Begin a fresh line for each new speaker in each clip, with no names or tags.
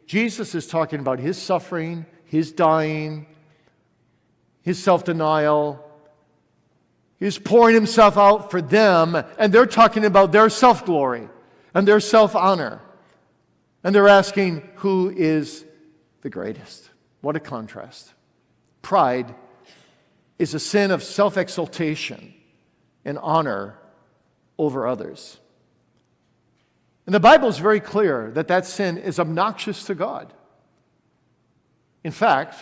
Jesus is talking about his suffering, his dying, his self-denial. He's pouring himself out for them, and they're talking about their self-glory and their self-honor. And they're asking, who is the greatest? What a contrast. Pride is a sin of self-exaltation and honor over others. And the Bible is very clear that that sin is obnoxious to God. In fact,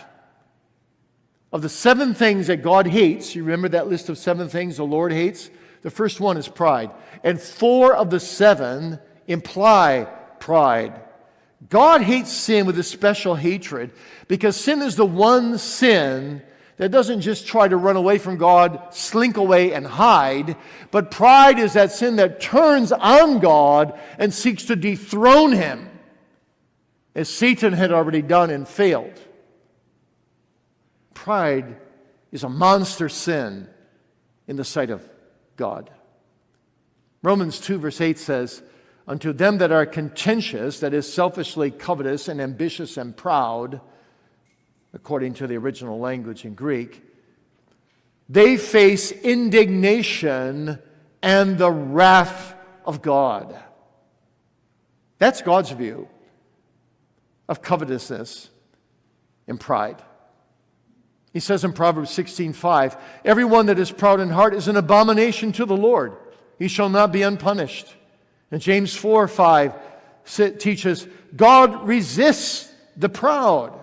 of the 7 things that God hates, you remember that list of 7 things the Lord hates? The first one is pride. And 4 of the 7 imply pride. God hates sin with a special hatred because sin is the one sin that doesn't just try to run away from God, slink away and hide, but pride is that sin that turns on God and seeks to dethrone him, as Satan had already done and failed. Pride is a monster sin in the sight of God. Romans 2 verse 8 says, unto them that are contentious, that is selfishly covetous and ambitious and proud, according to the original language in Greek, they face indignation and the wrath of God. That's God's view of covetousness and pride. He says in Proverbs 16:5, everyone that is proud in heart is an abomination to the Lord. He shall not be unpunished. And James 4:5 teaches, God resists the proud.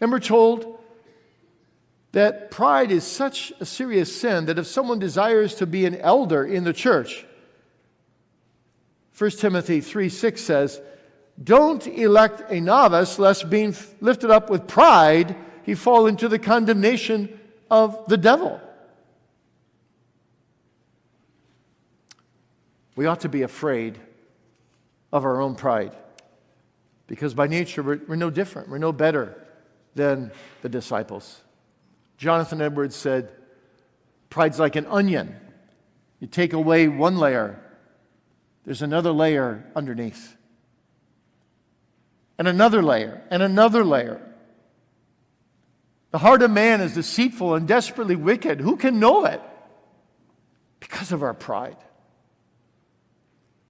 And we're told that pride is such a serious sin that if someone desires to be an elder in the church, 1 Timothy 3:6 says, don't elect a novice, lest being lifted up with pride, he fall into the condemnation of the devil. We ought to be afraid of our own pride, because by nature we're no different, we're no better than the disciples. Jonathan Edwards said, pride's like an onion. You take away one layer, there's another layer underneath. And another layer, and another layer. The heart of man is deceitful and desperately wicked. Who can know it? Because of our pride.